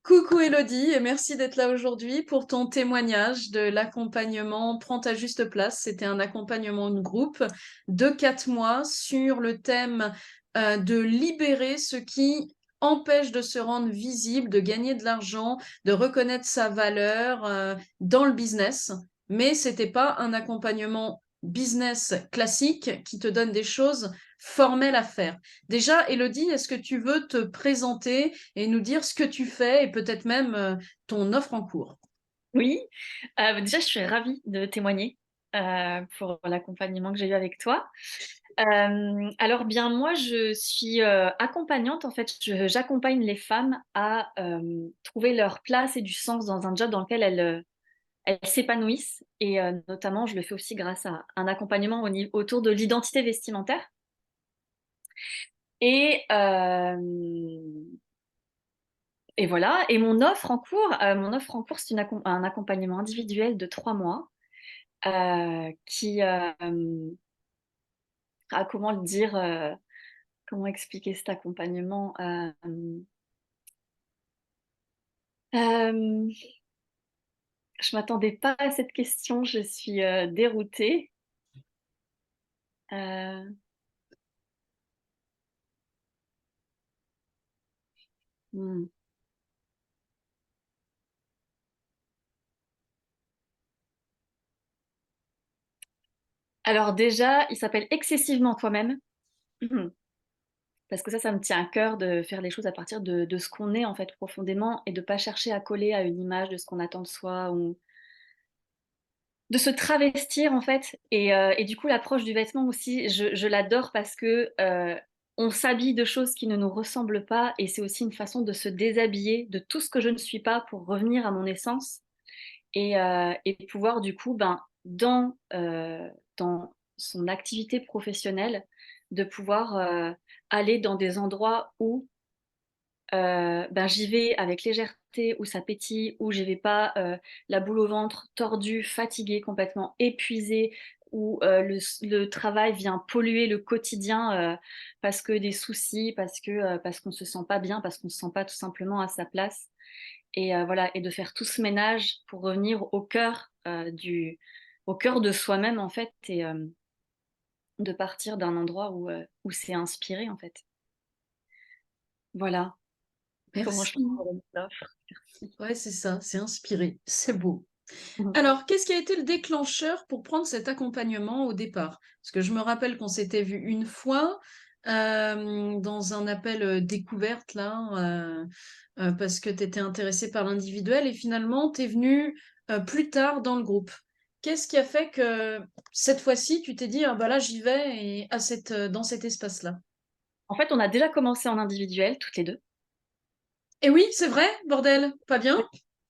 Coucou Elodie et merci d'être là aujourd'hui pour ton témoignage de l'accompagnement Prends ta juste place. C'était un accompagnement de groupe de 4 mois sur le thème de libérer ce qui empêche de se rendre visible, de gagner de l'argent, de reconnaître sa valeur dans le business. Mais c'était pas un accompagnement business classique qui te donne des choses formelles à faire. Déjà, Elodie, est-ce que tu veux te présenter et nous dire ce que tu fais et peut-être même ton offre en cours? Oui, déjà, je suis ravie de témoigner pour l'accompagnement que j'ai eu avec toi. Alors bien, moi, je suis accompagnante. En fait, j'accompagne les femmes à trouver leur place et du sens dans un job dans lequel elles s'épanouissent. Et notamment, je le fais aussi grâce à un accompagnement autour de l'identité vestimentaire. Et, euh, et voilà. Et mon offre en cours, c'est un accompagnement individuel de 3 mois qui, comment le dire, comment expliquer cet accompagnement euh, Je m'attendais pas à cette question, je suis déroutée. Euh, hmm. Alors déjà, il s'appelle Excessivement toi-même, parce que ça me tient à cœur de faire les choses à partir de ce qu'on est en fait profondément et de pas chercher à coller à une image de ce qu'on attend de soi ou de se travestir en fait. Et du coup, l'approche du vêtement aussi, je l'adore parce que on s'habille de choses qui ne nous ressemblent pas et c'est aussi une façon de se déshabiller de tout ce que je ne suis pas pour revenir à mon essence et pouvoir du coup, ben, dans son activité professionnelle, de pouvoir aller dans des endroits où ben, j'y vais avec légèreté, où ça pétille, où je vais pas la boule au ventre, tordue, fatiguée, complètement épuisée, où le travail vient polluer le quotidien parce que des soucis, parce qu'on se sent pas bien, parce qu'on se sent pas tout simplement à sa place. Et voilà, et de faire tout ce ménage pour revenir au cœur de soi-même en fait, et de partir d'un endroit où c'est inspiré en fait. Voilà comment je Merci. présente l'offre. Merci. Ouais, c'est ça, c'est inspiré, c'est beau. Mhm. Alors, qu'est-ce qui a été le déclencheur pour prendre cet accompagnement au départ? Parce que je me rappelle qu'on s'était vu une fois dans un appel découverte, là, parce que tu étais intéressée par l'individuel et finalement, tu es venue plus tard dans le groupe. Qu'est-ce qui a fait que cette fois-ci, tu t'es dit, ah bah là, j'y vais et dans cet espace-là? En fait, on a déjà commencé en individuel, toutes les deux. Et oui, c'est vrai, bordel, pas bien?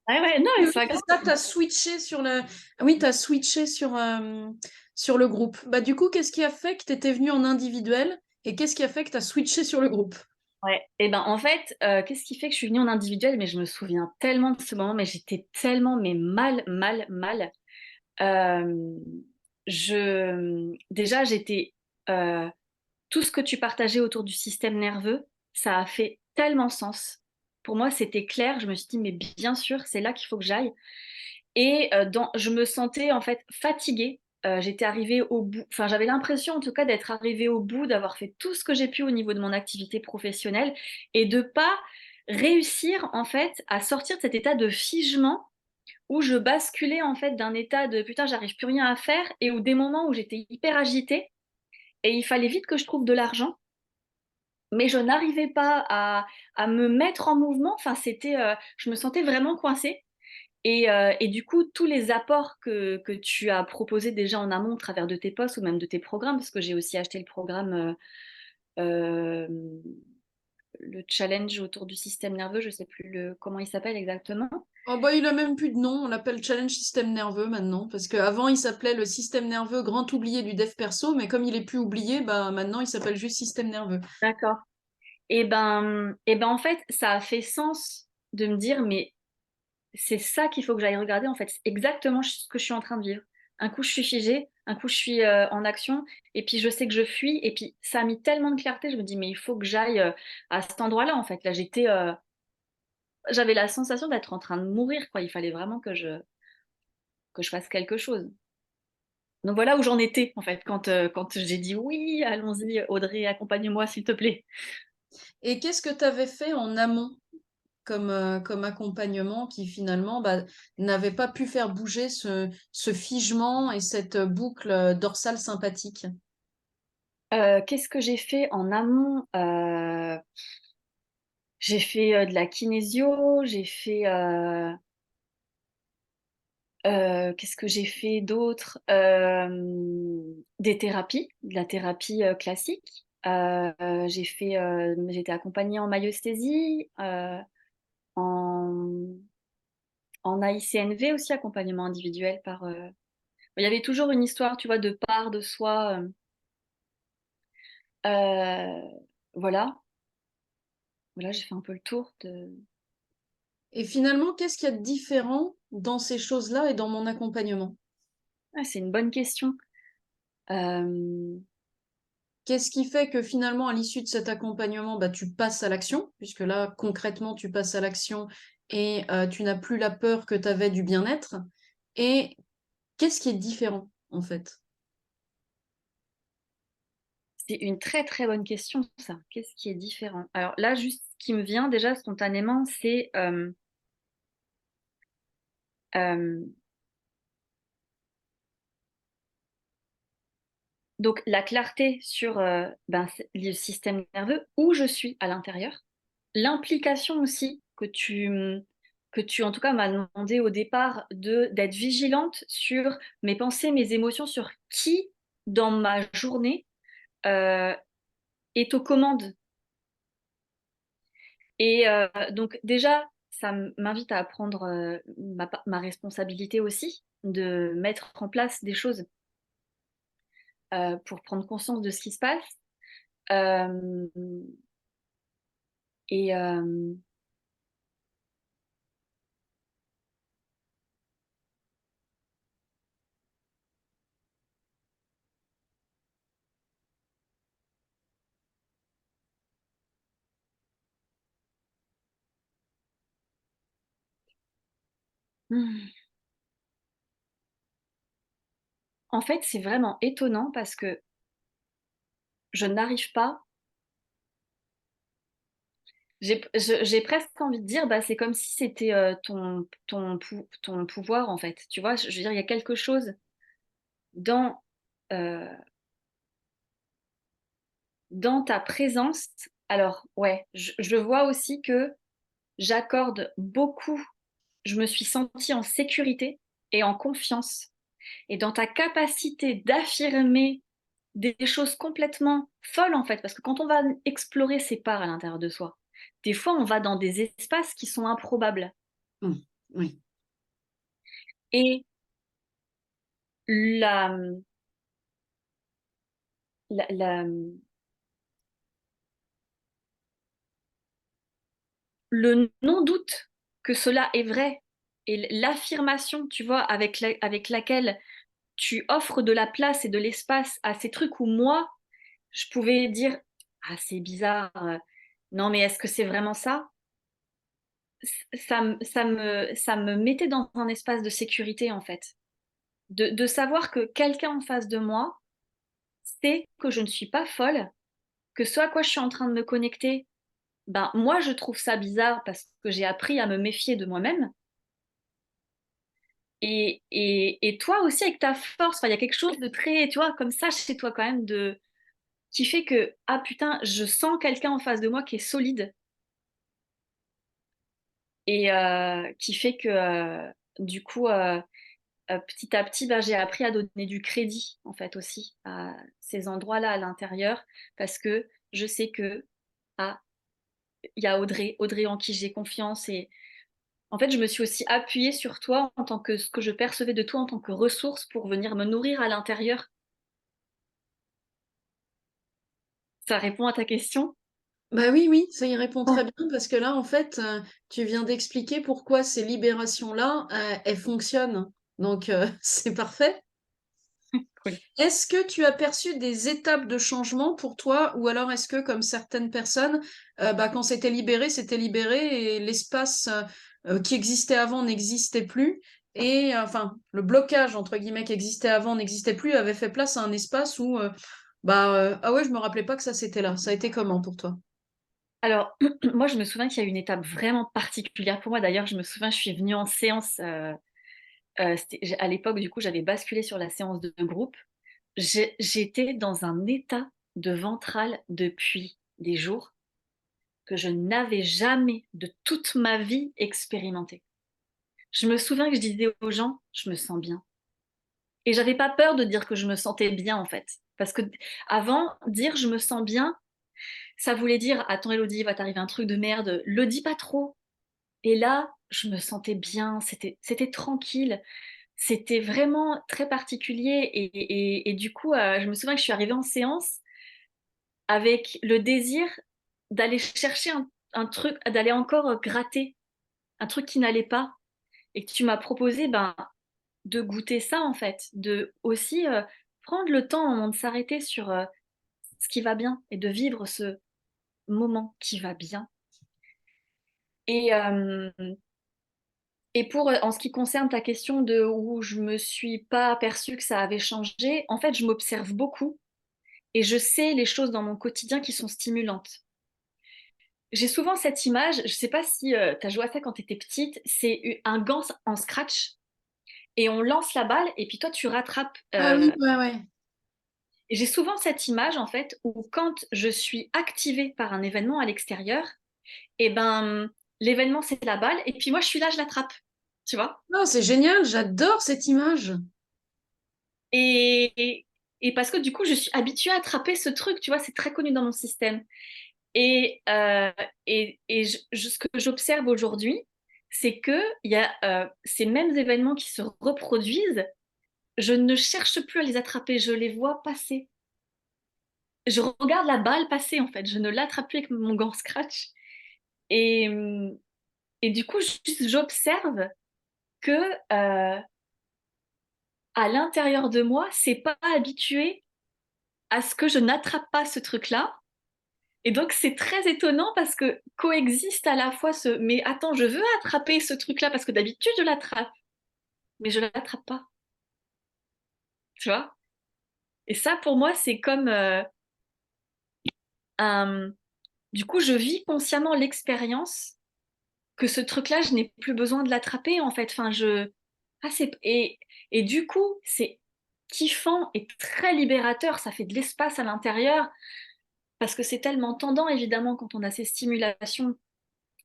Ouais, ouais, non, mais Oui, c'est pas c'est grave. ça, t'as switché sur le... Ah oui, t'as switché sur le groupe. Bah, du coup, qu'est-ce qui a fait que t'étais venu en individuel et qu'est-ce qui a fait que t'as switché sur le groupe? Ouais. Et ben en fait, qu'est-ce qui fait que je suis venue en individuel? Mais je me souviens tellement de ce moment, mais j'étais tellement mais mal, mal, mal. Euh, déjà j'étais tout ce que tu partageais autour du système nerveux, ça a fait tellement sens. Pour moi, c'était clair. Je me suis dit, mais bien sûr, c'est là qu'il faut que j'aille. Et je me sentais en fait fatiguée. J'étais arrivée au bout, enfin j'avais l'impression en tout cas d'être arrivée au bout, d'avoir fait tout ce que j'ai pu au niveau de mon activité professionnelle et de pas réussir en fait à sortir de cet état de figement où je basculais en fait d'un état de putain j'arrive plus rien à faire et où des moments où j'étais hyper agitée et il fallait vite que je trouve de l'argent mais je n'arrivais pas à me mettre en mouvement. Enfin, je me sentais vraiment coincée. Et du coup, tous les apports que tu as proposés déjà en amont au travers de tes posts ou même de tes programmes, parce que j'ai aussi acheté le programme, euh, le challenge autour du système nerveux, je ne sais plus comment il s'appelle exactement. Oh bah, il a même plus de nom, on l'appelle Challenge Système Nerveux maintenant, parce qu'avant il s'appelait le système nerveux grand oublié du dev perso, mais comme il est plus oublié, bah maintenant il s'appelle juste système nerveux. D'accord. Et ben en fait, ça a fait sens de me dire, mais c'est ça qu'il faut que j'aille regarder en fait. C'est exactement ce que je suis en train de vivre. Un coup, je suis figée, un coup, je suis en action, et puis je sais que je fuis, et puis ça a mis tellement de clarté. Je me dis, mais il faut que j'aille à cet endroit-là en fait. Là, j'avais la sensation d'être en train de mourir, quoi. Il fallait vraiment que je fasse quelque chose. Donc voilà où j'en étais, en fait, quand j'ai dit: «Oui, allons-y, Audrey, accompagne-moi, s'il te plaît». Et qu'est-ce que tu avais fait en amont comme accompagnement qui finalement bah, n'avait pas pu faire bouger ce figement et cette boucle dorsale sympathique? Qu'est-ce que j'ai fait en amont? J'ai fait, de la kinésio, j'ai fait, qu'est-ce que j'ai fait d'autre? Des thérapies, de la thérapie, classique. J'ai été accompagnée en myosthésie, en AICNV aussi, accompagnement individuel par, il y avait toujours une histoire, tu vois, de part de soi, voilà. Voilà, j'ai fait un peu le tour de. Et finalement, qu'est-ce qu'il y a de différent dans ces choses-là et dans mon accompagnement? Ah, c'est une bonne question. Hem, Qu'est-ce qui fait que finalement, à l'issue de cet accompagnement, bah, tu passes à l'action, puisque là, concrètement, tu passes à l'action et tu n'as plus la peur que tu avais du bien-être. Et qu'est-ce qui est différent, en fait? c'est une très, très bonne question ça. Qu'est-ce qui est différent? Alors là, juste ce qui me vient déjà spontanément, c'est, hem, donc la clarté sur, ben, c le système nerveux, où je suis à l'intérieur. L'implication aussi que tu en tout cas m'as demandé au départ d'être vigilante sur mes pensées, mes émotions, sur qui dans ma journée, heu, est aux commandes. Et donc déjà, ça m'invite à prendre, ma responsabilité aussi, de mettre en place des choses, pour prendre conscience de ce qui se passe. Hem et mmh, en fait, c'est vraiment étonnant parce que je n'arrive pas. J'ai presque envie de dire, bah, c'est comme si c'était, ton pouvoir, en fait, tu vois? Je veux dire, il y a quelque chose dans, heu, dans ta présence. Alors ouais, je vois aussi que j'accorde beaucoup. Je me suis sentie en sécurité et en confiance, et dans ta capacité d'affirmer des choses complètement folles, en fait, parce que quand on va explorer ses parts à l'intérieur de soi, des fois, on va dans des espaces qui sont improbables, Mmh, oui. et la, mmh, la, le non-doute que cela est vrai, et l'affirmation, tu vois, avec laquelle tu offres de la place et de l'espace à ces trucs où moi, je pouvais dire: «Ah, c'est bizarre, non mais est-ce que c'est vraiment ça?» Ça me mettait dans un espace de sécurité, en fait. De savoir que quelqu'un en face de moi sait que je ne suis pas folle, que ce à quoi je suis en train de me connecter, ben, moi, je trouve ça bizarre parce que j'ai appris à me méfier de moi-même, et toi aussi avec ta force, enfin, il y a quelque chose de très, tu vois, comme ça chez toi quand même, qui fait que: «Ah putain, je sens quelqu'un en face de moi qui est solide», et qui fait que, du coup, petit à petit, bah, j'ai appris à donner du crédit, en fait, aussi, à ces endroits-là à l'intérieur, parce que je sais que: «Ah, il y a Audrey en qui j'ai confiance», et en fait, je me suis aussi appuyée sur toi en tant que ce que je percevais de toi en tant que ressource pour venir me nourrir à l'intérieur. Ça répond à ta question? Bah oui, oui, ça y répond Oh. très bien parce que là, en fait, tu viens d'expliquer pourquoi ces libérations-là, elles fonctionnent. Donc, c'est parfait. Cool. Est-ce que tu as perçu des étapes de changement pour toi, ou alors est-ce que, comme certaines personnes, quand c'était libéré et l'espace qui existait avant n'existait plus, et enfin, le blocage, entre guillemets, qui existait avant n'existait plus, avait fait place à un espace où, ah ouais, je me rappelais pas que ça c'était là. Ça a été comment pour toi? Alors, moi, je me souviens qu'il y a une étape vraiment particulière pour moi. D'ailleurs, je me souviens, je suis venue en séance, à l'époque, du coup, j'avais basculé sur la séance de groupe. J'étais dans un état de ventrale depuis des jours que je n'avais jamais de toute ma vie expérimenté. Je me souviens que je disais aux gens: «Je me sens bien», et j'avais pas peur de dire que je me sentais bien, en fait. Parce que avant, dire: «Je me sens bien», ça voulait dire: «Attends Élodie, il va t'arriver un truc de merde, le dis pas trop». Et là, je me sentais bien, c'était tranquille, c'était vraiment très particulier, et du coup, je me souviens que je suis arrivée en séance avec le désir d'aller chercher un truc, d'aller encore, gratter un truc qui n'allait pas, et que tu m'as proposé, ben, de goûter ça, en fait, de aussi, prendre le temps, un moment, de s'arrêter sur, ce qui va bien et de vivre ce moment qui va bien. Et hem et pour, en ce qui concerne ta question de où je me suis pas aperçue que ça avait changé, en fait, je m'observe beaucoup et je sais les choses dans mon quotidien qui sont stimulantes. J'ai souvent cette image, je sais pas si, tu as joué à ça quand tu étais petite, c'est un gant en scratch et on lance la balle et puis toi tu rattrapes, Ah oui, ouais, ouais. et j'ai souvent cette image, en fait, où quand je suis activée par un événement à l'extérieur, et ben, l'événement c'est la balle et puis moi je suis là, je l'attrape, tu vois? Non, c'est génial, j'adore cette image. Et et parce que du coup, je suis habituée à attraper ce truc, tu vois? C'est très connu dans mon système, et ce que j'observe aujourd'hui, c'est qu'il y a, ces mêmes événements qui se reproduisent, je ne cherche plus à les attraper, je les vois passer. Je regarde la balle passer, en fait, je ne l'attrape plus avec mon gant scratch, et et du coup, juste j'observe que, à l'intérieur de moi, c'est pas habitué à ce que je n'attrape pas ce truc-là. Et donc c'est très étonnant parce que coexiste à la fois ce: «Mais attends, je veux attraper ce truc-là parce que d'habitude je l'attrape, mais je l'attrape pas», tu vois? Et ça pour moi c'est comme, un du coup je vis consciemment l'expérience que ce truc-là, je n'ai plus besoin de l'attraper, en fait. Enfin je c'est et du coup, c'est kiffant et très libérateur, ça fait de l'espace à l'intérieur parce que c'est tellement tendant évidemment quand on a ces stimulations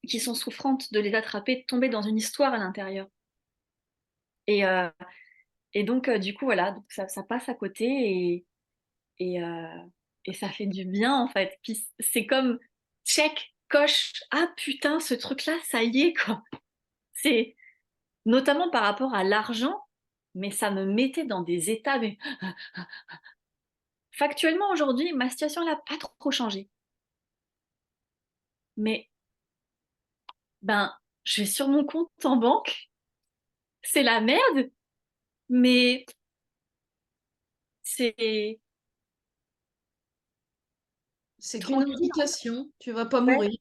qui sont souffrantes, de les attraper, de tomber dans une histoire à l'intérieur. Et heu et donc du coup, voilà, donc ça passe à côté, et heu et ça fait du bien, en fait. Puis c'est comme check, coche: «Ah putain, ce truc-là, ça y est, quoi». C'est notamment par rapport à l'argent, mais ça me mettait dans des états, mais factuellement, aujourd'hui, ma situation, elle a pas trop changé. Mais ben, je vais sur mon compte en banque, c'est la merde, mais c'est C'est qu'une tranquille. indication, tu vas pas Ouais. mourir.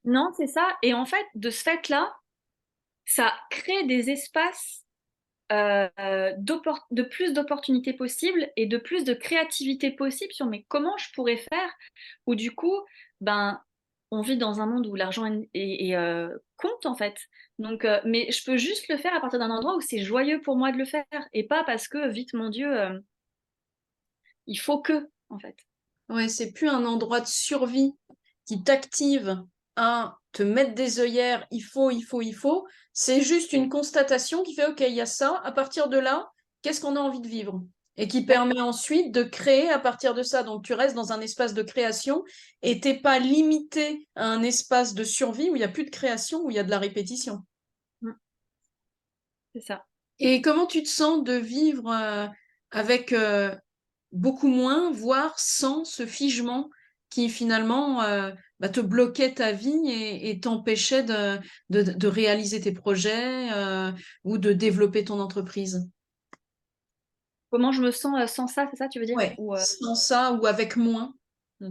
Non, c'est ça, et en fait, de ce fait-là, ça crée des espaces, de plus d'opportunités possibles et de plus de créativité possible sur: «Mais comment je pourrais faire?» Où du coup, ben, on vit dans un monde où l'argent compte, en fait. Donc mais je peux juste le faire à partir d'un endroit où c'est joyeux pour moi de le faire, et pas parce que: «Vite mon Dieu, il faut que», en fait. Ouais, c'est plus un endroit de survie qui t'active à te mettre des œillères, il faut, il faut, il faut. C'est juste une constatation qui fait, OK, il y a ça. À partir de là, qu'est-ce qu'on a envie de vivre? Et qui permet ensuite de créer à partir de ça. Donc, tu restes dans un espace de création et t'es pas limité à un espace de survie où il n'y a plus de création, où il y a de la répétition. Mmh, c'est ça. Et comment tu te sens de vivre avec beaucoup moins, voire sans ce figement qui finalement te bloquait ta vie et t'empêchait de réaliser tes projets ou de développer ton entreprise? Comment je me sens sans ça, c'est ça, tu veux dire? Ouais, Ou, sans ça ou avec moins.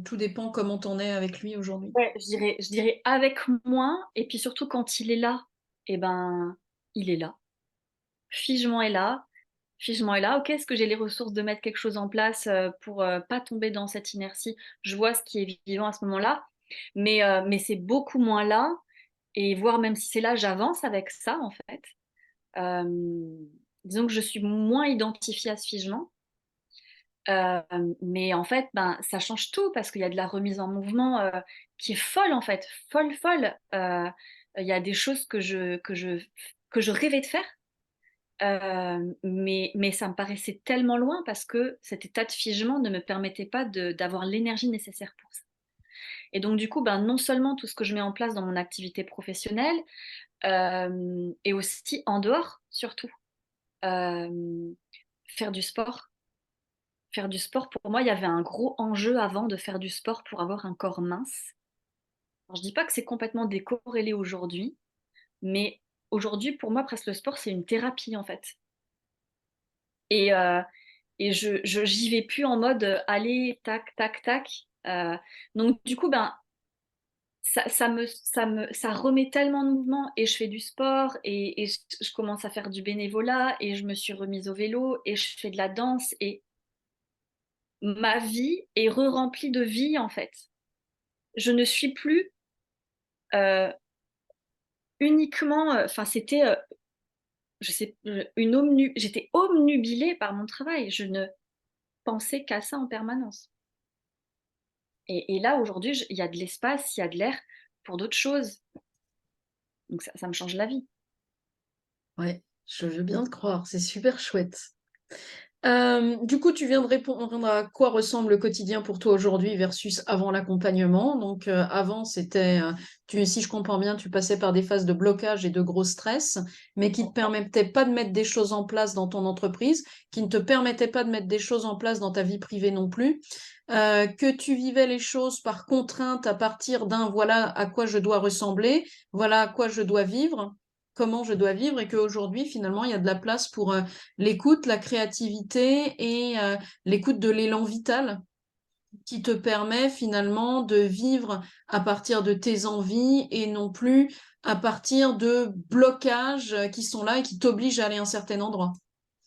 Tout dépend comment t'en es avec lui aujourd'hui. ouais, je dirais avec moins, et puis surtout quand il est là, et ben, il est là. Figement est là, Figement est là. OK, est-ce que j'ai les ressources de mettre quelque chose en place, pour, pas tomber dans cette inertie? Je vois ce qui est vivant à ce moment-là, mais c'est beaucoup moins là, et voire même si c'est là, j'avance avec ça, en fait. Hem, Disons que je suis moins identifiée à ce figement, mais en fait, ben, ça change tout parce qu'il y a de la remise en mouvement, qui est folle, en fait, folle, folle. Il y a des choses que je rêvais de faire, mais ça me paraissait tellement loin parce que cet état de figement ne me permettait pas d'avoir l'énergie nécessaire pour ça. Et donc du coup, ben, non seulement tout ce que je mets en place dans mon activité professionnelle, et aussi en dehors, surtout. Hem, Faire du sport. Faire du sport, pour moi, il y avait un gros enjeu avant de faire du sport pour avoir un corps mince. Alors je dis pas que c'est complètement décorrélé aujourd'hui, mais aujourd'hui, pour moi, presque le sport, c'est une thérapie, en fait. Et et j'y vais plus en mode, allez, tac, tac, tac. Donc du coup, ben, ça remet tellement de mouvement, et je fais du sport, et je commence à faire du bénévolat, et je me suis remise au vélo, et je fais de la danse, et ma vie est re-remplie de vie, en fait. Je ne suis plus, heu, uniquement, enfin c'était, je sais une j'étais obnubilée par mon travail. Je ne pensais qu'à ça en permanence, et là aujourd'hui, il y a de l'espace, il y a de l'air pour d'autres choses, donc ça me change la vie. Ouais, je veux bien te croire, c'est super chouette. Du coup, tu viens de répondre à quoi ressemble le quotidien pour toi aujourd'hui versus avant l'accompagnement. Donc, avant, c'était, si je comprends bien, tu passais par des phases de blocage et de gros stress, mais qui ne te permettaient pas de mettre des choses en place dans ton entreprise, qui ne te permettaient pas de mettre des choses en place dans ta vie privée non plus, que tu vivais les choses par contrainte à partir d'un voilà à quoi je dois ressembler, voilà à quoi je dois vivre, comment je dois vivre, et qu'aujourd'hui, finalement, il y a de la place pour l'écoute, la créativité et l'écoute de l'élan vital qui te permet finalement de vivre à partir de tes envies et non plus à partir de blocages qui sont là et qui t'obligent à aller à un certain endroit.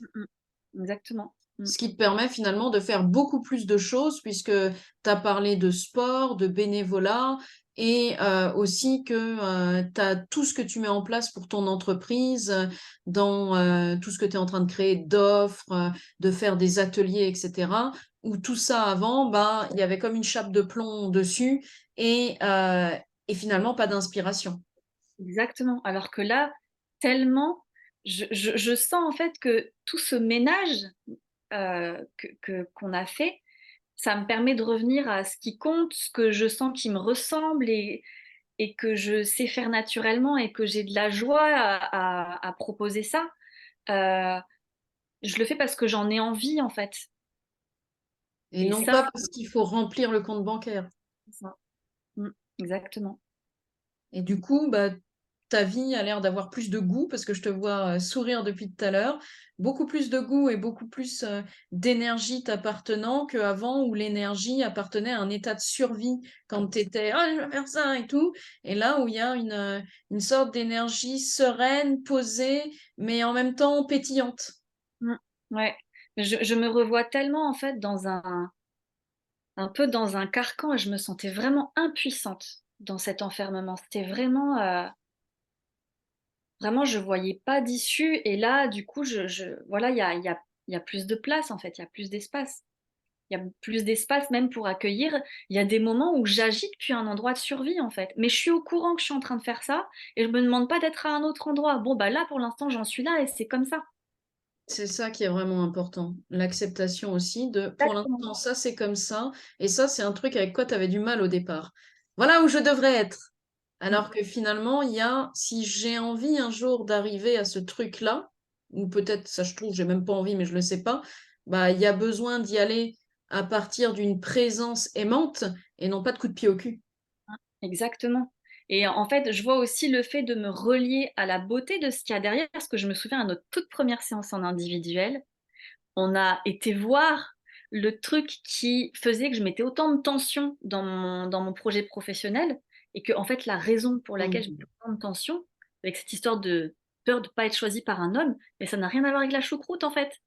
Mmh mh. Exactement. Mmh. Ce qui te permet finalement de faire beaucoup plus de choses puisque tu as parlé de sport, de bénévolat et aussi que tu as tout ce que tu mets en place pour ton entreprise, dans tout ce que tu es en train de créer d'offres, de faire des ateliers, etc. Où tout ça avant, bah, il y avait comme une chape de plomb dessus et finalement pas d'inspiration. Exactement. Alors que là, tellement, je sens en fait que tout ce ménage, qu'on a fait, ça me permet de revenir à ce qui compte, ce que je sens qui me ressemble, et que je sais faire naturellement, et que j'ai de la joie à proposer ça. Heu, je le fais parce que j'en ai envie, en fait, Et et non ça, pas parce qu'il faut remplir le compte bancaire. c'est ça. Mmh, exactement. Et du coup, bah, ta vie a l'air d'avoir plus de goût parce que je te vois sourire depuis tout à l'heure. Beaucoup plus de goût et beaucoup plus d'énergie t'appartenant qu'avant où l'énergie appartenait à un état de survie quand tu étais «Ah, je vais faire ça» et tout. Et là où il y a une sorte d'énergie sereine, posée, mais en même temps pétillante. Mmh, ouais. Je me revois tellement, en fait, dans un peu dans un carcan, et je me sentais vraiment impuissante dans cet enfermement. C'était vraiment, vraiment, je voyais pas d'issue, et là, du coup, voilà, il y a plus de place, en fait, il y a plus d'espace. Il y a plus d'espace même pour accueillir. Il y a des moments où j'agis depuis un endroit de survie, en fait, mais je suis au courant que je suis en train de faire ça, et je me demande pas d'être à un autre endroit. Bon, bah, là, pour l'instant, j'en suis là, et c'est comme ça. C'est ça qui est vraiment important. L'acceptation aussi de pour Exactement. l'instant, ça c'est comme ça. Et ça, c'est un truc avec quoi tu avais du mal au départ. Voilà où je devrais être. Mmh, Alors que finalement, il y a, si j'ai envie un jour d'arriver à ce truc-là, ou peut-être, ça je trouve, j'ai même pas envie, mais je le sais pas, bah, il y a besoin d'y aller à partir d'une présence aimante et non pas de coup de pied au cul. exactement, et en fait, je vois aussi le fait de me relier à la beauté de ce qu'il y a derrière, parce que je me souviens à notre toute première séance en individuel, on a été voir le truc qui faisait que je mettais autant de tension dans mon projet professionnel et que, en fait, la raison pour laquelle je Mm. mettais autant de tension, avec cette histoire de peur de ne pas être choisie par un homme, mais ça n'a rien à voir avec la choucroute, en fait.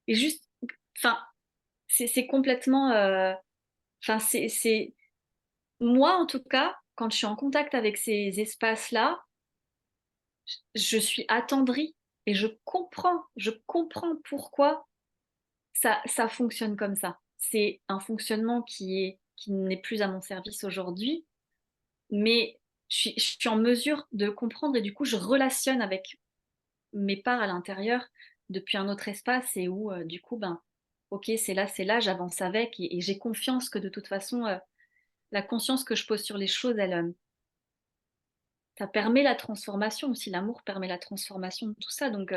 Et juste, enfin, c'est complètement, enfin, moi, en tout cas, quand je suis en contact avec ces espaces-là, je suis attendrie et je comprends pourquoi ça fonctionne comme ça. C'est un fonctionnement qui n'est plus à mon service aujourd'hui, mais je suis en mesure de le comprendre et du coup, je relationne avec mes parts à l'intérieur depuis un autre espace et où, du coup, ben, ok, c'est là, j'avance avec et j'ai confiance que de toute façon, la conscience que je pose sur les choses, ça permet la transformation aussi. L'amour permet la transformation de tout ça. Donc,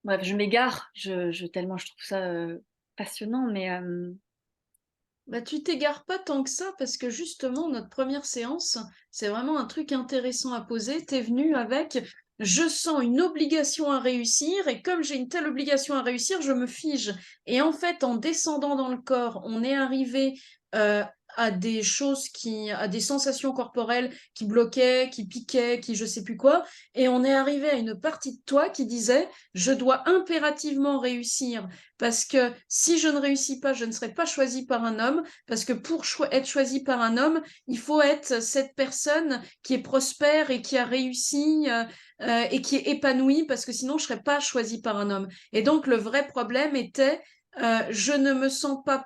bref, je m'égare, tellement je trouve ça passionnant, mais Bah, tu t'égares pas tant que ça parce que justement, notre première séance, c'est vraiment un truc intéressant à poser. T'es venu avec je sens une obligation à réussir et comme j'ai une telle obligation à réussir, je me fige. Et en fait, en descendant dans le corps, on est arrivé euh, à des choses à des sensations corporelles qui bloquaient, qui piquaient, qui je sais plus quoi. Et on est arrivé à une partie de toi qui disait je dois impérativement réussir parce que si je ne réussis pas, je ne serai pas choisie par un homme, parce que pour être choisie par un homme, il faut être cette personne qui est prospère et qui a réussi et qui est épanouie, parce que sinon je ne serais pas choisie par un homme. Et donc le vrai problème était, je ne me sens pas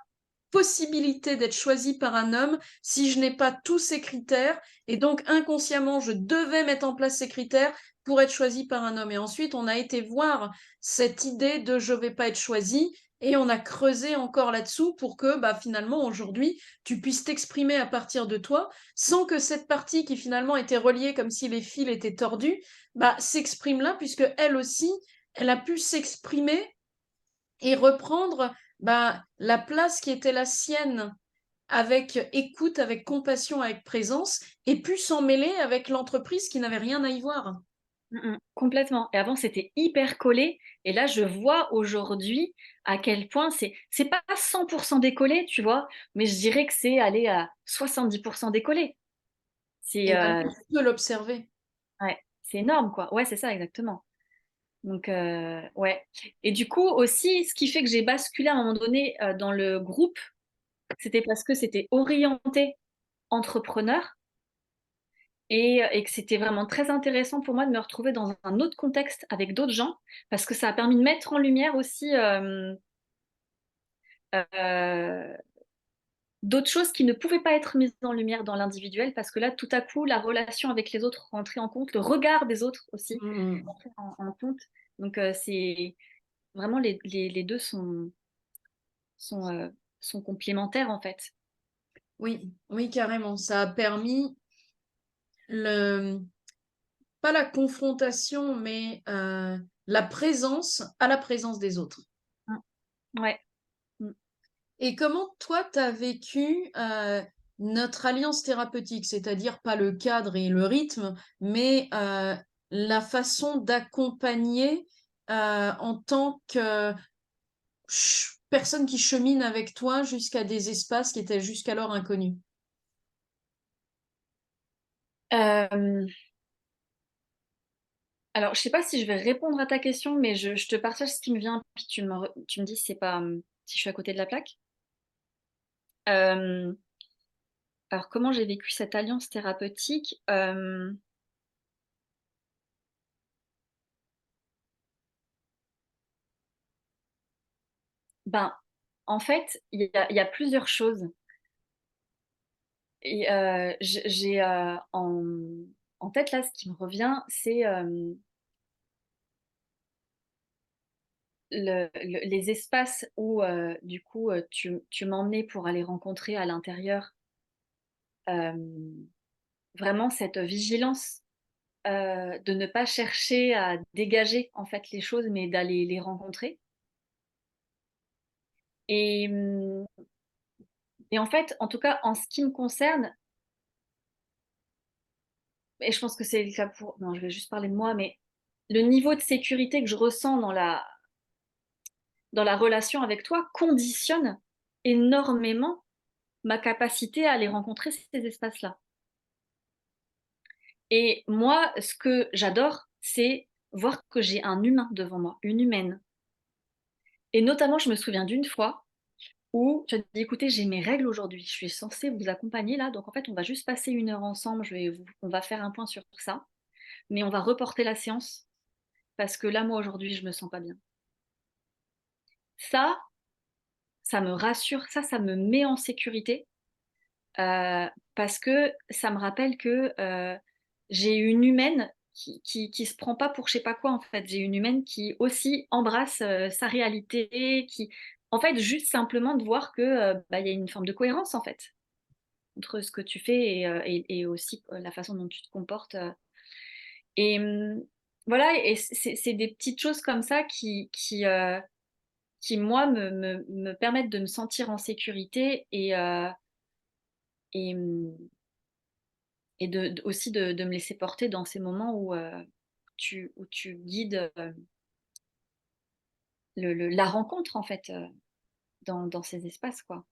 possibilité d'être choisie par un homme si je n'ai pas tous ces critères, et donc inconsciemment, je devais mettre en place ces critères pour être choisie par un homme. Et ensuite, on a été voir cette idée de je vais pas être choisi et on a creusé encore là-dessous pour que bah, finalement aujourd'hui tu puisses t'exprimer à partir de toi sans que cette partie qui finalement était reliée comme si les fils étaient tordus bah, s'exprime là puisque elle aussi elle a pu s'exprimer et reprendre bah, la place qui était la sienne avec écoute, avec compassion, avec présence et puis s'en mêler avec l'entreprise qui n'avait rien à y voir. complètement. Et avant, c'était hyper collé. Et là, je vois aujourd'hui à quel point c'est pas 100% décollé, tu vois, mais je dirais que c'est aller à 70% décollé. C'est Et maintenant, tu peux l'observer. ouais, c'est énorme, quoi. Ouais, c'est ça, exactement. Donc, ouais. Et du coup, aussi, ce qui fait que j'ai basculé à un moment donné dans le groupe, c'était parce que c'était orienté entrepreneur et que c'était vraiment très intéressant pour moi de me retrouver dans un autre contexte avec d'autres gens parce que ça a permis de mettre en lumière aussi euh, d'autres choses qui ne pouvaient pas être mises en lumière dans l'individuel parce que là, tout à coup, la relation avec les autres rentrait en compte, le regard des autres aussi Mm. rentrait en compte. Donc, c'est vraiment les deux sont, sont complémentaires en fait. Oui, oui, carrément. Ça a permis le, pas la confrontation, mais la présence à la présence des autres. Mm. Ouais. Mm. Et comment toi, tu as vécu notre alliance thérapeutique, c'est-à-dire pas le cadre et le rythme, mais la façon d'accompagner en tant que personne qui chemine avec toi jusqu'à des espaces qui étaient jusqu'alors inconnus. Euh, alors, je sais pas si je vais répondre à ta question, mais je te partage ce qui me vient, puis tu me dis si c'est pas si je suis à côté de la plaque. Euh, alors, comment j'ai vécu cette alliance thérapeutique? Ben, en fait, il y a plusieurs choses. Et j'ai en tête là, ce qui me revient, c'est les espaces où du coup tu m'emmenais pour aller rencontrer à l'intérieur euh, vraiment cette vigilance de ne pas chercher à dégager en fait les choses, mais d'aller les rencontrer. Et, et en fait, en tout cas, en ce qui me concerne, et je pense que c'est le cas pour... Non, je vais juste parler de moi, mais le niveau de sécurité que je ressens dans dans la relation avec toi conditionne énormément ma capacité à aller rencontrer ces espaces-là. Et moi, ce que j'adore, c'est voir que j'ai un humain devant moi, une humaine. Et notamment, je me souviens d'une fois où tu as dit: «Écoutez, j'ai mes règles aujourd'hui, je suis censée vous accompagner là, donc en fait, on va juste passer 1 heure ensemble, on va faire un point sur ça, mais on va reporter la séance parce que là, moi, aujourd'hui, je me sens pas bien». Ça, ça me rassure, ça me met en sécurité, parce que ça me rappelle que, j'ai une humaine qui se prend pas pour je sais pas quoi, en fait. J'ai une humaine qui aussi embrasse, sa réalité, qui en fait, juste simplement de voir que, bah, il y a une forme de cohérence, en fait, entre ce que tu fais et aussi, la façon dont tu te comportes, et voilà, et c'est des petites choses comme ça qui moi me permettent de me sentir en sécurité et mmh et aussi de me laisser porter dans ces moments où tu guides, la rencontre en fait, dans ces espaces, quoi.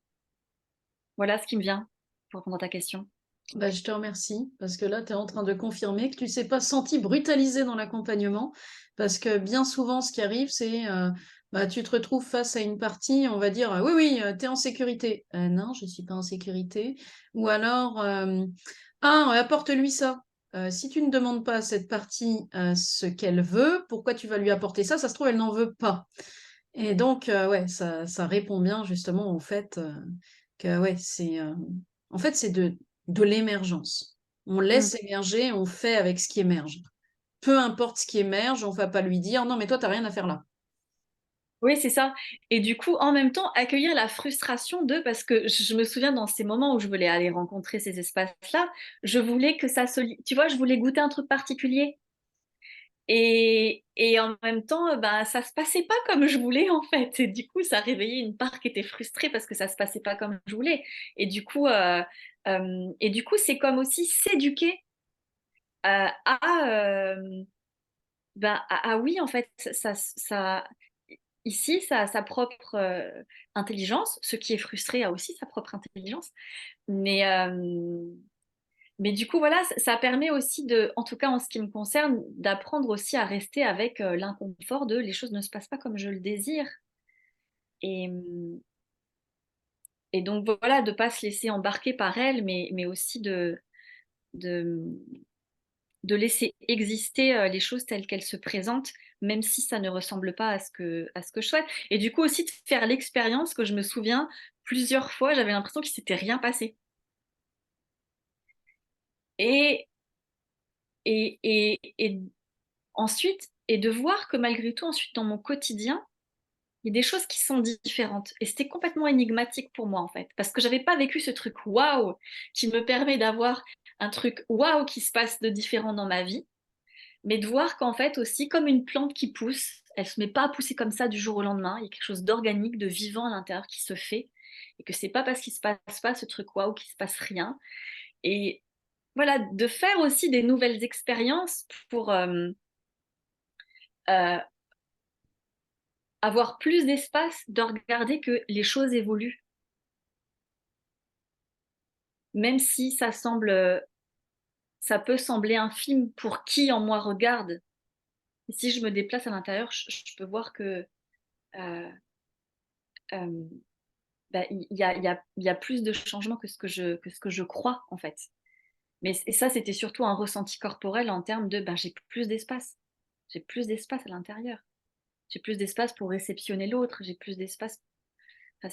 Voilà ce qui me vient pour répondre à ta question. Bah, je te remercie parce que là, tu es en train de confirmer que tu t'es pas senti brutalisé dans l'accompagnement parce que bien souvent, ce qui arrive, c'est bah, tu te retrouves face à une partie, on va dire oui, oui, tu es en sécurité. Non, je suis pas en sécurité. Ou alors, ah, apporte-lui ça. Si tu ne demandes pas à cette partie ce qu'elle veut, pourquoi tu vas lui apporter ça? Ça se trouve, elle n'en veut pas. Et donc, ouais, ça répond bien justement au fait que, ouais, en fait, c'est de l'émergence. On Mmh. laisse émerger, on fait avec ce qui émerge. Peu importe ce qui émerge, on va pas lui dire: «Non, mais toi, tu as rien à faire là». Oui, c'est ça, et du coup, en même temps, accueillir la frustration de parce que je me souviens dans ces moments où je voulais aller rencontrer ces espaces-là, je voulais que ça tu vois, je voulais goûter un truc particulier. Et en même temps, bah, ça se passait pas comme je voulais, en fait, et du coup, ça réveillait une part qui était frustrée parce que ça se passait pas comme je voulais, et du coup, c'est comme aussi s'éduquer, bah, oui, en fait, ici, ça a sa propre, intelligence. Ce qui est frustré a aussi sa propre intelligence, mais du coup, voilà, ça permet aussi en tout cas en ce qui me concerne, d'apprendre aussi à rester avec, l'inconfort de les choses ne se passent pas comme je le désire, et donc voilà, de pas se laisser embarquer par elle, mais aussi de, laisser exister, les choses telles qu'elles se présentent, même si ça ne ressemble pas à ce que je souhaite, et du coup aussi de faire l'expérience que je me souviens plusieurs fois, j'avais l'impression qu'il s'était rien passé, et et ensuite, et de voir que malgré tout ensuite dans mon quotidien, il y a des choses qui sont différentes, et c'était complètement énigmatique pour moi, en fait, parce que j'avais pas vécu ce truc waouh qui me permet d'avoir un truc waouh qui se passe de différent dans ma vie, mais de voir qu'en fait aussi comme une plante qui pousse, elle se met pas à pousser comme ça du jour au lendemain, il y a quelque chose d'organique, de vivant à l'intérieur qui se fait, et que c'est pas parce qu'il se passe pas ce truc waouh qu'il se passe rien, et voilà, de faire aussi des nouvelles expériences pour, heu avoir plus d'espace, de regarder que les choses évoluent, même si ça peut sembler infime pour qui en moi regarde. Et si je me déplace à l'intérieur, je peux voir que, heu, hem, bah, il y a plus de changements que ce que je crois, en fait. Et ça, c'était surtout un ressenti corporel en termes de, ben, j'ai plus d'espace. J'ai plus d'espace à l'intérieur. J'ai plus d'espace pour réceptionner l'autre, j'ai plus d'espace, enfin,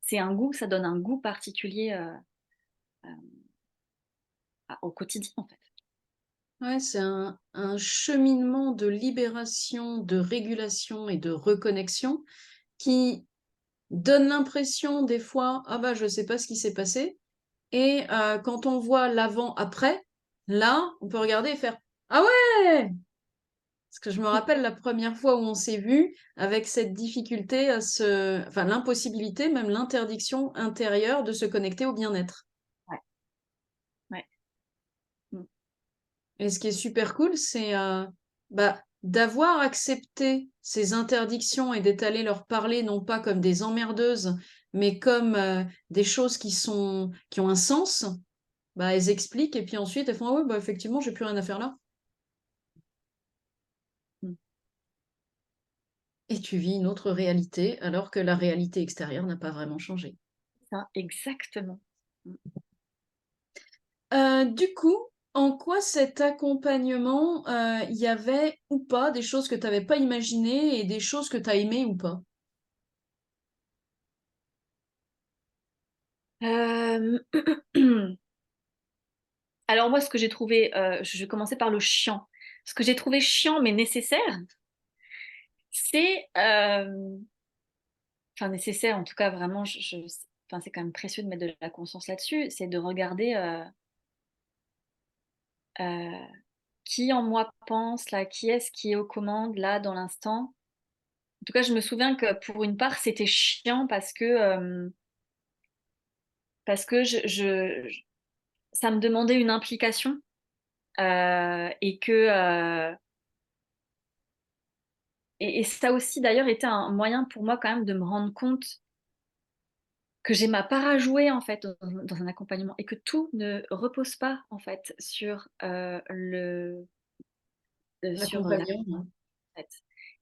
c'est un goût, ça donne un goût particulier, au quotidien, en fait. Ouais, c'est un cheminement de libération, de régulation et de reconnexion qui donne l'impression des fois: «Ah bah, je sais pas ce qui s'est passé». Et quand on voit l'avant-après, là, on peut regarder et faire: «Ah ouais!» Parce que je me rappelle la première fois où on s'est vus avec cette difficulté enfin l'impossibilité, même l'interdiction intérieure de se connecter au bien-être. Ouais, ouais. Mmh. Et ce qui est super cool, c'est, bah, d'avoir accepté ces interdictions et d'être allé leur parler non pas comme des emmerdeuses, mais comme des choses qui ont un sens, bah elles expliquent et puis ensuite elles font ah ouais bah effectivement j'ai plus rien à faire là. Mm. Et tu vis une autre réalité alors que la réalité extérieure n'a pas vraiment changé. Ça, exactement. Mm. Du coup, en quoi cet accompagnement, il y avait ou pas des choses que tu n'avais pas imaginées et des choses que tu as aimées ou pas? Euh, Alors moi, ce que j'ai trouvé, je vais commencer par le chiant. Ce que j'ai trouvé chiant mais nécessaire, c'est, enfin nécessaire en tout cas vraiment, enfin, c'est quand même précieux de mettre de la conscience là-dessus, c'est de regarder euh, qui en moi pense là, qui est-ce qui est aux commandes là dans l'instant. En tout cas, je me souviens que pour une part, c'était chiant parce que ça me demandait une implication et que et ça a aussi d'ailleurs été un moyen pour moi quand même de me rendre compte que j'ai ma part à jouer en fait dans un accompagnement et que tout ne repose pas en fait sur sur la L'accompagnement, fait.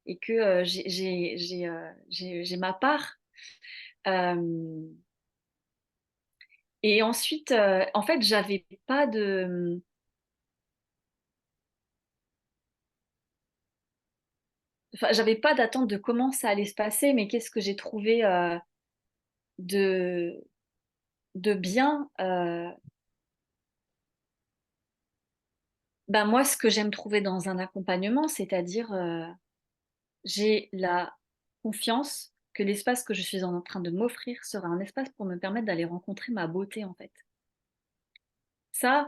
Et que j'ai ma part. Euh, et ensuite, en fait, j'avais pas d'attente de comment ça allait se passer, mais qu'est-ce que j'ai trouvé de de bien. Ben moi, ce que j'aime trouver dans un accompagnement, c'est-à-dire j'ai la confiance que l'espace que je suis en train de m'offrir sera un espace pour me permettre d'aller rencontrer ma beauté, en fait. Ça,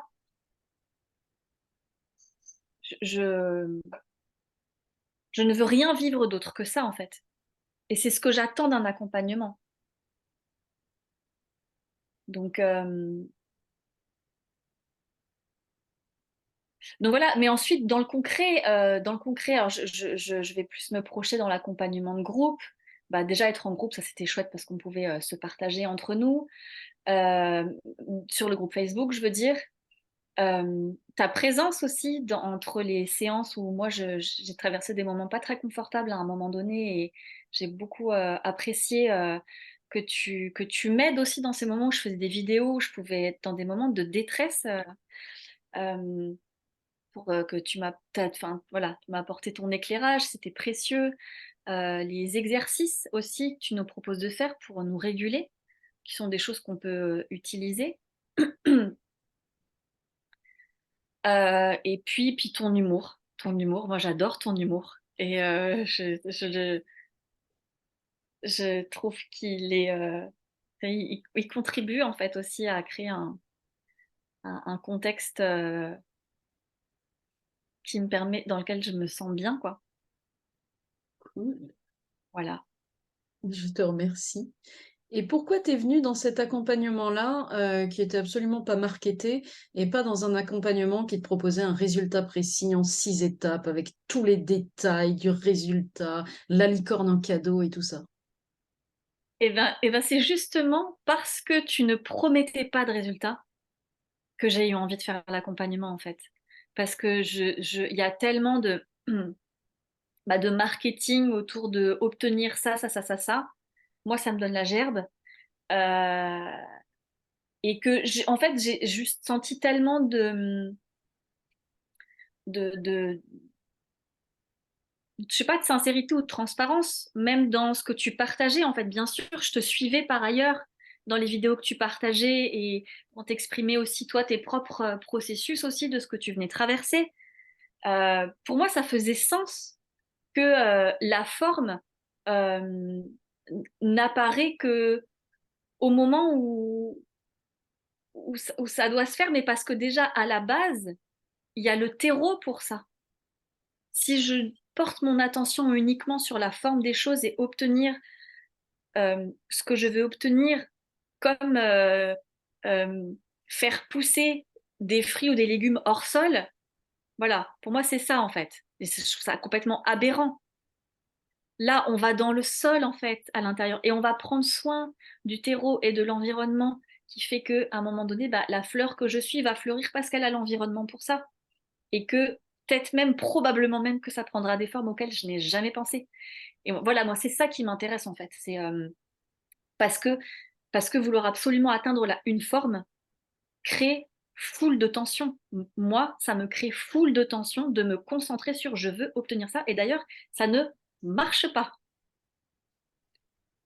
je, je ne veux rien vivre d'autre que ça, en fait. Et c'est ce que j'attends d'un accompagnement. Donc, donc voilà, mais ensuite, dans le concret alors je vais plus me projeter dans l'accompagnement de groupe. Bah, déjà, être en groupe, ça c'était chouette parce qu'on pouvait se partager entre nous. Euh, sur le groupe Facebook, je veux dire. Ta présence aussi entre les séances où moi j'ai traversé des moments pas très confortables à un moment donné et j'ai beaucoup apprécié que tu m'aides aussi dans ces moments où je faisais des vidéos, où je pouvais être dans des moments de détresse euh, pour que enfin, voilà, tu m'as apporté ton éclairage, c'était précieux. Les exercices aussi que tu nous proposes de faire pour nous réguler, qui sont des choses qu'on peut utiliser. Et puis ton humour. Ton humour, moi j'adore ton humour. Et je trouve qu'il est, il contribue en fait aussi à créer un contexte qui me permet, dans lequel je me sens bien, quoi. cool. Voilà. Je te remercie. Et pourquoi t'es venue dans cet accompagnement-là, qui était absolument pas marketé et pas dans un accompagnement qui te proposait un résultat précis en 6 étapes avec tous les détails du résultat, la licorne en cadeau et tout ça? Et ben c'est justement parce que tu ne promettais pas de résultat que j'ai eu envie de faire l'accompagnement en fait. Parce que il y a tellement bah, de marketing autour de obtenir ça, ça, ça, ça, ça. Moi, ça me donne la gerbe. Euh, et que, en fait, j'ai juste senti tellement de, je sais pas, de sincérité ou de transparence, même dans ce que tu partageais. En fait, bien sûr, je te suivais par ailleurs dans les vidéos que tu partageais et on t'exprimait aussi, toi, tes propres processus aussi de ce que tu venais traverser. Pour moi, ça faisait sens que la forme euh, n'apparaît que au moment où ça doit se faire, mais parce que déjà à la base, il y a le terreau pour ça. Si je porte mon attention uniquement sur la forme des choses et obtenir ce que je veux obtenir, comme euh, faire pousser des fruits ou des légumes hors sol, voilà, pour moi c'est ça en fait. Et je trouve ça complètement aberrant. Là, on va dans le sol, en fait, à l'intérieur, et on va prendre soin du terreau et de l'environnement qui fait qu'à un moment donné, bah, la fleur que je suis va fleurir parce qu'elle a l'environnement pour ça. Et que peut-être même, probablement même, que ça prendra des formes auxquelles je n'ai jamais pensé. Et voilà, moi, c'est ça qui m'intéresse, en fait. C'est parce que, parce que vouloir absolument atteindre une forme crée foule de tension. Moi, ça me crée foule de tension de me concentrer sur je veux obtenir ça. Et d'ailleurs, ça ne marche pas.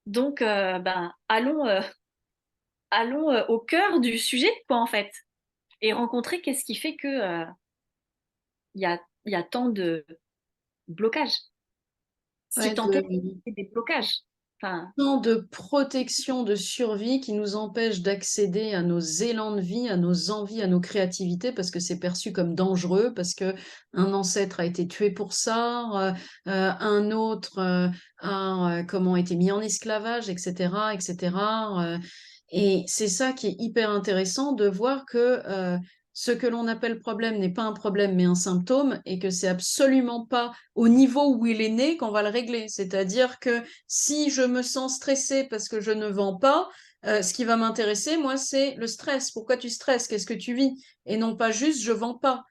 Donc, ben, allons au cœur du sujet, quoi, en fait, et rencontrer qu'est-ce qui fait que il y a tant de blocages. Si Ouais, tant est qu'il y ait des blocages. Enfin, tant de protection, de survie qui nous empêche d'accéder à nos élans de vie, à nos envies, à nos créativités, parce que c'est perçu comme dangereux, parce que un ancêtre a été tué pour ça, un autre a comment été mis en esclavage, etc., etc. Et c'est ça qui est hyper intéressant de voir que ce que l'on appelle problème n'est pas un problème mais un symptôme et que c'est absolument pas au niveau où il est né qu'on va le régler. C'est-à-dire que si je me sens stressée parce que je ne vends pas, ce qui va m'intéresser, moi, c'est le stress. Pourquoi tu stresses? Qu'est-ce que tu vis? Et non pas juste je vends pas.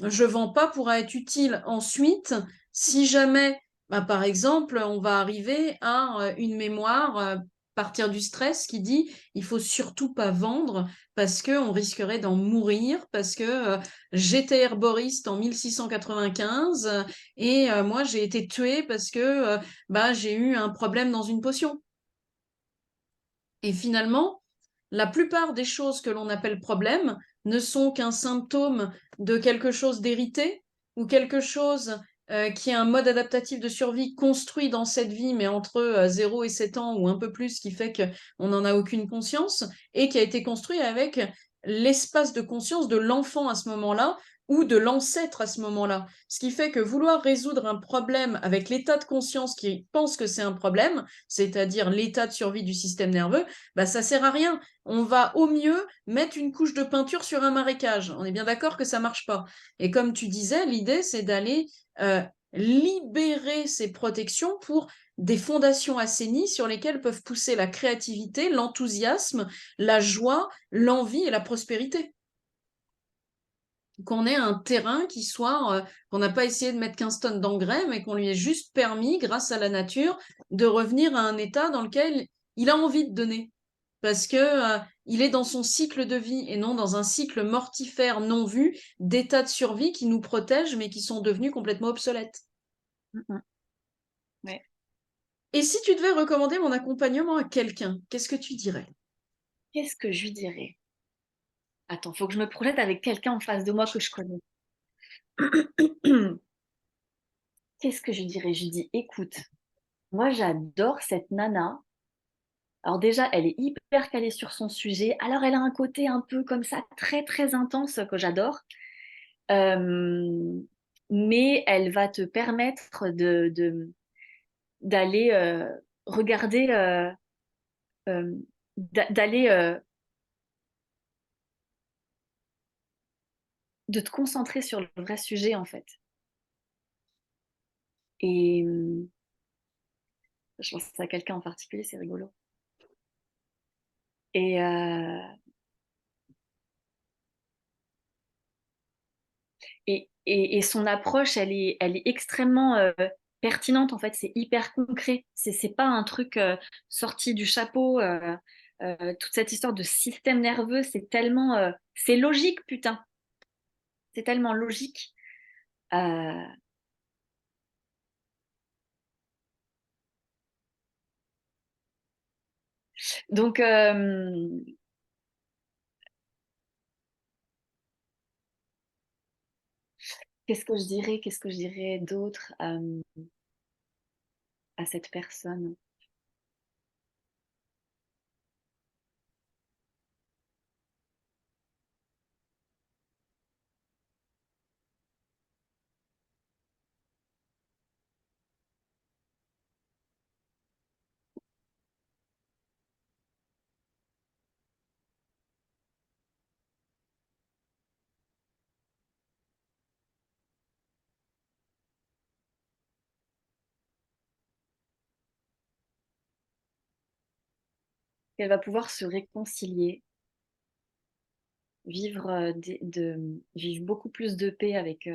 Je vends pas pour être utile ensuite si jamais, bah, par exemple, on va arriver à une mémoire partir du stress qui dit il faut surtout pas vendre parce que on risquerait d'en mourir parce que j'étais herboriste en 1695 et moi j'ai été tuée parce que bah j'ai eu un problème dans une potion. Et finalement, la plupart des choses que l'on appelle problèmes ne sont qu'un symptôme de quelque chose d'hérité ou quelque chose qui est un mode adaptatif de survie construit dans cette vie, mais entre 0 et 7 ans ou un peu plus, qui fait qu'on n'en a aucune conscience, et qui a été construit avec l'espace de conscience de l'enfant à ce moment-là ou de l'ancêtre à ce moment-là. Ce qui fait que vouloir résoudre un problème avec l'état de conscience qui pense que c'est un problème, c'est-à-dire l'état de survie du système nerveux, bah, ça sert à rien. On va au mieux mettre une couche de peinture sur un marécage. On est bien d'accord que ça marche pas. Et comme tu disais, l'idée, c'est d'aller libérer ces protections pour des fondations assainies sur lesquelles peuvent pousser la créativité, l'enthousiasme, la joie, l'envie et la prospérité. Qu'on ait un terrain qui soit, qu'on n'a pas essayé de mettre 15 tonnes d'engrais, mais qu'on lui ait juste permis, grâce à la nature, de revenir à un état dans lequel il a envie de donner. Parce que, il est dans son cycle de vie et non dans un cycle mortifère non vu d'états de survie qui nous protègent, mais qui sont devenus complètement obsolètes. ouais. Et si tu devais recommander mon accompagnement à quelqu'un, qu'est-ce que tu dirais? Qu'est-ce que je lui dirais? Attends, faut que je me projette avec quelqu'un en face de moi que je connais. Qu'est-ce que je lui dirais? Je lui dis, écoute, moi j'adore cette nana. Alors déjà, elle est hyper calée sur son sujet. Alors elle a un côté un peu comme ça, très très intense que j'adore. Euh, mais elle va te permettre d'aller regarder, euh, d'aller, de te concentrer sur le vrai sujet en fait. Et je pense à quelqu'un en particulier, c'est rigolo. Et, et son approche, elle est extrêmement pertinente en fait. C'est hyper concret. C'est pas un truc sorti du chapeau. Toute cette histoire de système nerveux, c'est tellement, c'est logique, putain. C'est tellement logique. Euh, donc, qu'est-ce que je dirais? Qu'est-ce que je dirais d'autre à cette personne? qu'elle va pouvoir se réconcilier, vivre beaucoup plus de paix avec,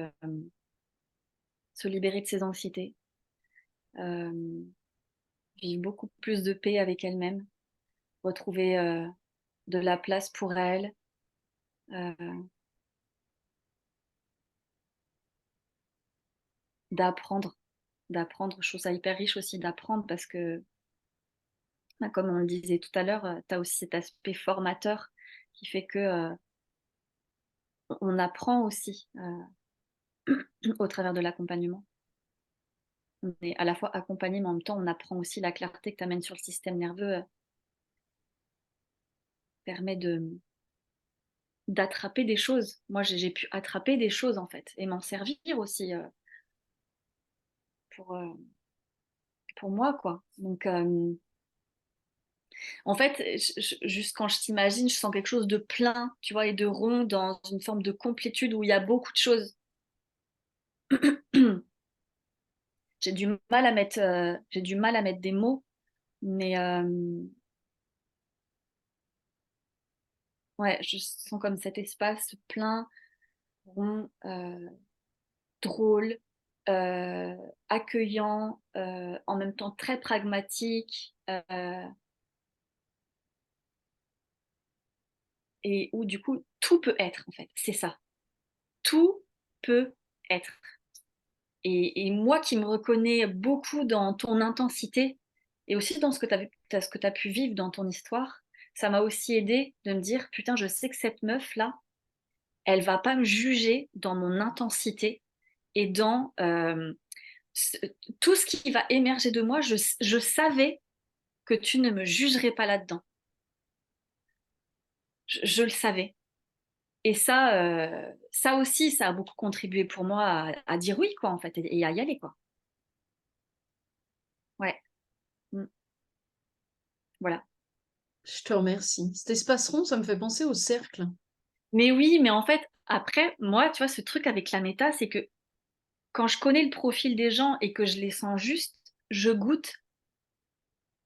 se libérer de ses anxiétés, euh, vivre beaucoup plus de paix avec elle-même, retrouver de la place pour elle, euh, d'apprendre, d'apprendre. Je trouve ça hyper riche aussi d'apprendre parce que, bah, comme on le disait tout à l'heure, tu as aussi cet aspect formateur qui fait que on apprend aussi au travers de l'accompagnement. On est à la fois accompagné, mais en même temps, on apprend aussi la clarté que tu amènes sur le système nerveux, permet d'attraper des choses. Moi, j'ai pu attraper des choses, en fait, et m'en servir aussi pour, euh, pour moi, quoi. Donc, en fait, juste quand je t'imagine, je sens quelque chose de plein, tu vois, et de rond dans une forme de complétude où il y a beaucoup de choses. J'ai du mal à mettre, j'ai du mal à mettre des mots, mais ouais, je sens comme cet espace plein, rond, drôle, euh, accueillant, en même temps très pragmatique, et où du coup tout peut être en fait. C'est ça, tout peut être. Et moi qui me reconnais beaucoup dans ton intensité et aussi dans ce que tu as pu vivre dans ton histoire, ça m'a aussi aidé de me dire, putain, je sais que cette meuf-là, elle va pas me juger dans mon intensité et dans tout ce qui va émerger de moi. Je savais que tu ne me jugerais pas là-dedans. Je le savais. Et ça aussi, ça a beaucoup contribué pour moi à dire oui, quoi, en fait, et à y aller, quoi. Ouais. Mm. Voilà. Je te remercie. Cet espace rond, ça me fait penser au cercle. Mais oui, mais en fait, après, moi, tu vois, ce truc avec la méta, c'est que quand je connais le profil des gens et que je les sens juste, je goûte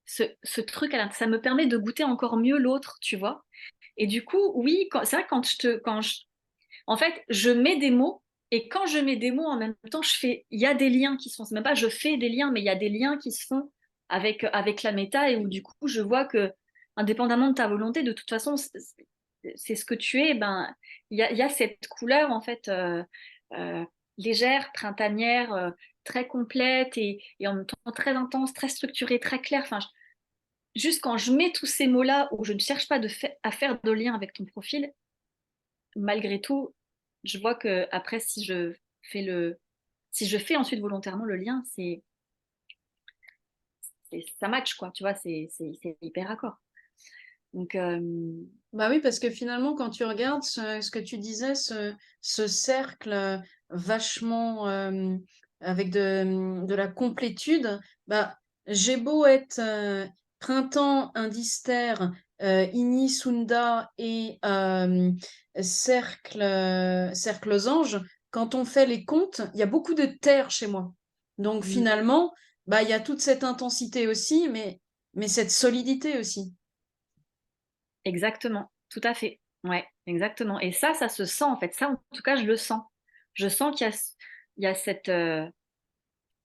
ce truc à l'intérieur. Ça me permet de goûter encore mieux l'autre, tu vois. Et du coup, oui, c'est vrai que en fait, je mets des mots et quand je mets des mots en même temps, il y a des liens qui se font. C'est même pas je fais des liens, mais il y a des liens qui se font avec la méta et où du coup, je vois que, indépendamment de ta volonté, de toute façon, c'est ce que tu es. Ben, il y a cette couleur en fait euh, légère, printanière, très complète et en même temps très intense, très structurée, très claire. Enfin, juste quand je mets tous ces mots-là où je ne cherche pas à faire de lien avec ton profil, malgré tout, je vois que après, si je fais ensuite volontairement le lien, ça match quoi, tu vois, c'est hyper raccord. Donc, Bah oui, parce que finalement, quand tu regardes ce que tu disais, ce cercle vachement avec de la complétude, bah, j'ai beau être printemps, indistère, ini, sunda et cercle aux anges, quand on fait les comptes, il y a beaucoup de terre chez moi. Donc finalement, bah, il y a toute cette intensité aussi, mais cette solidité aussi. exactement, tout à fait. Ouais, exactement. Et ça se sent en fait. Ça, en tout cas, je le sens. Je sens il y a cette,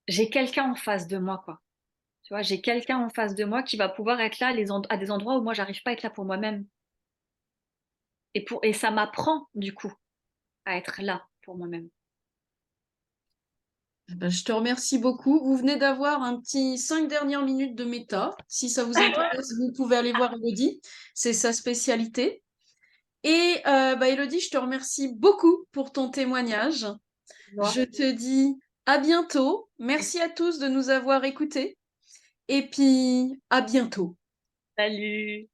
j'ai quelqu'un en face de moi, quoi. Tu vois, j'ai quelqu'un en face de moi qui va pouvoir être là à des endroits où moi, j'arrive pas à être là pour moi-même. Et ça m'apprend, du coup, à être là pour moi-même. Ben, je te remercie beaucoup. Vous venez d'avoir un petit 5 dernières minutes de méta. Si ça vous intéresse, vous pouvez aller voir Elodie. C'est sa spécialité. Et bah, Elodie, je te remercie beaucoup pour ton témoignage. Je te dis à bientôt. Merci à tous de nous avoir écoutés. Et puis, à bientôt. Salut!